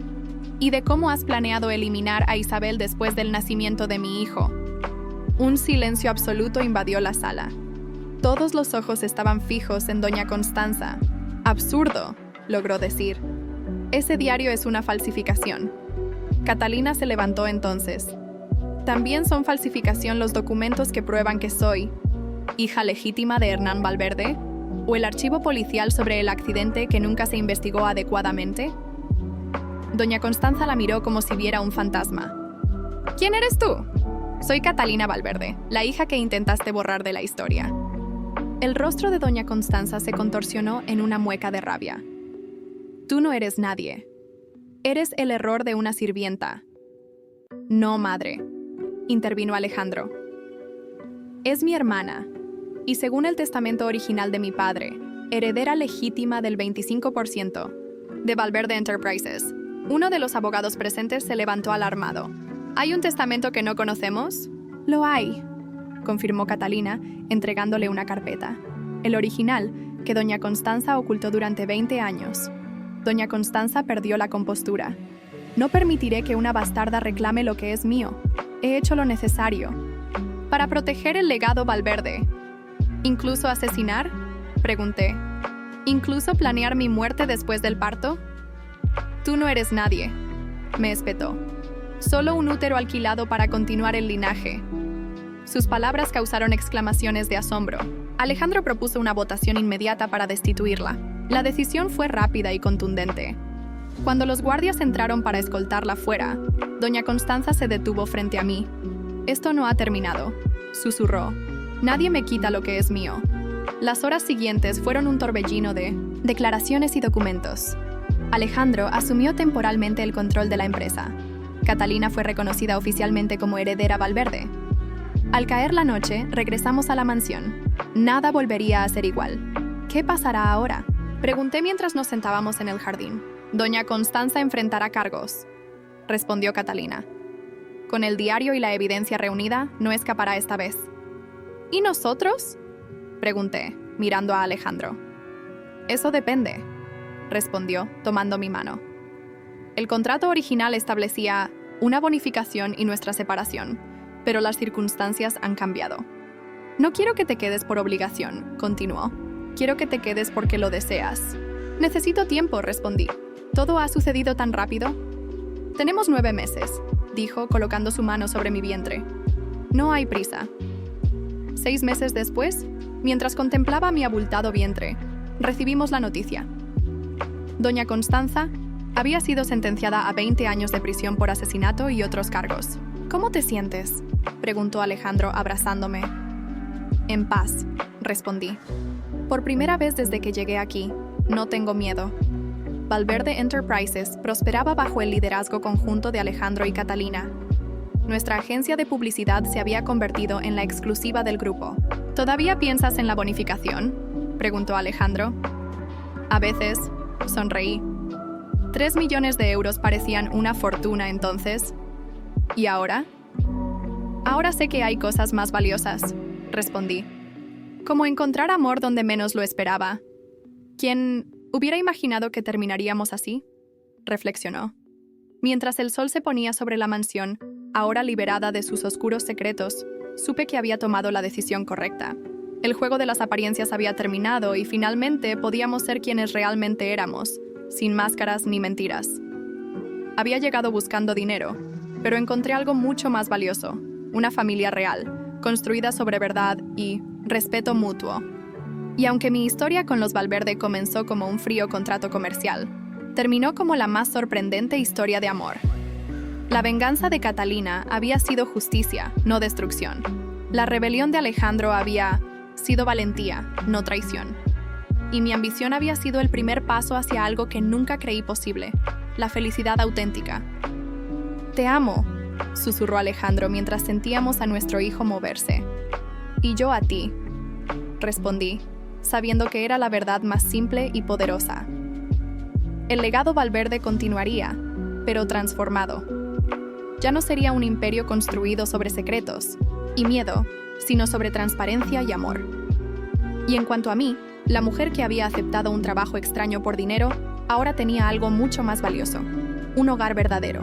y de cómo has planeado eliminar a Isabel después del nacimiento de mi hijo. Un silencio absoluto invadió la sala. Todos los ojos estaban fijos en doña Constanza. Absurdo, logró decir. Ese diario es una falsificación. Catalina se levantó entonces. ¿También son falsificación los documentos que prueban que soy hija legítima de Hernán Valverde? ¿O el archivo policial sobre el accidente que nunca se investigó adecuadamente? Doña Constanza la miró como si viera un fantasma. ¿Quién eres tú? Soy Catalina Valverde, la hija que intentaste borrar de la historia. El rostro de doña Constanza se contorsionó en una mueca de rabia. Tú no eres nadie. Eres el error de una sirvienta. No, madre, intervino Alejandro. Es mi hermana, y según el testamento original de mi padre, heredera legítima del 25% de Valverde Enterprises. Uno de los abogados presentes se levantó alarmado. ¿Hay un testamento que no conocemos? Lo hay, confirmó Catalina, entregándole una carpeta. El original, que doña Constanza ocultó durante 20 años. Doña Constanza perdió la compostura. No permitiré que una bastarda reclame lo que es mío. He hecho lo necesario. Para proteger el legado Valverde. ¿Incluso asesinar? Pregunté. ¿Incluso planear mi muerte después del parto? Tú no eres nadie, me espetó. Solo un útero alquilado para continuar el linaje. Sus palabras causaron exclamaciones de asombro. Alejandro propuso una votación inmediata para destituirla. La decisión fue rápida y contundente. Cuando los guardias entraron para escoltarla fuera, doña Constanza se detuvo frente a mí. Esto no ha terminado, susurró. Nadie me quita lo que es mío. Las horas siguientes fueron un torbellino de declaraciones y documentos. Alejandro asumió temporalmente el control de la empresa. Catalina fue reconocida oficialmente como heredera Valverde. Al caer la noche, regresamos a la mansión. Nada volvería a ser igual. ¿Qué pasará ahora? Pregunté mientras nos sentábamos en el jardín. Doña Constanza enfrentará cargos, respondió Catalina. Con el diario y la evidencia reunida, no escapará esta vez. ¿Y nosotros? Pregunté, mirando a Alejandro. Eso depende, respondió, tomando mi mano. El contrato original establecía una bonificación y nuestra separación, pero las circunstancias han cambiado. No quiero que te quedes por obligación, continuó. Quiero que te quedes porque lo deseas. Necesito tiempo, respondí. ¿Todo ha sucedido tan rápido? Tenemos 9 meses, dijo, colocando su mano sobre mi vientre. No hay prisa. 6 meses después, mientras contemplaba mi abultado vientre, recibimos la noticia. Doña Constanza había sido sentenciada a 20 años de prisión por asesinato y otros cargos. ¿Cómo te sientes?, preguntó Alejandro abrazándome. En paz, respondí. Por primera vez desde que llegué aquí, no tengo miedo. Valverde Enterprises prosperaba bajo el liderazgo conjunto de Alejandro y Catalina. Nuestra agencia de publicidad se había convertido en la exclusiva del grupo. ¿Todavía piensas en la bonificación?, preguntó Alejandro. A veces, sonreí. 3 millones de euros parecían una fortuna entonces. ¿Y ahora? Ahora sé que hay cosas más valiosas, respondí. Como encontrar amor donde menos lo esperaba. ¿Quién hubiera imaginado que terminaríamos así?, reflexionó. Mientras el sol se ponía sobre la mansión, ahora liberada de sus oscuros secretos, supe que había tomado la decisión correcta. El juego de las apariencias había terminado y finalmente podíamos ser quienes realmente éramos, sin máscaras ni mentiras. Había llegado buscando dinero, pero encontré algo mucho más valioso, una familia real, construida sobre verdad y respeto mutuo. Y aunque mi historia con los Valverde comenzó como un frío contrato comercial, terminó como la más sorprendente historia de amor. La venganza de Catalina había sido justicia, no destrucción. La rebelión de Alejandro había sido valentía, no traición. Y mi ambición había sido el primer paso hacia algo que nunca creí posible, la felicidad auténtica. «Te amo», susurró Alejandro mientras sentíamos a nuestro hijo moverse. «Y yo a ti», respondí, sabiendo que era la verdad más simple y poderosa. El legado Valverde continuaría, pero transformado. Ya no sería un imperio construido sobre secretos y miedo, sino sobre transparencia y amor. Y en cuanto a mí, la mujer que había aceptado un trabajo extraño por dinero, ahora tenía algo mucho más valioso, un hogar verdadero.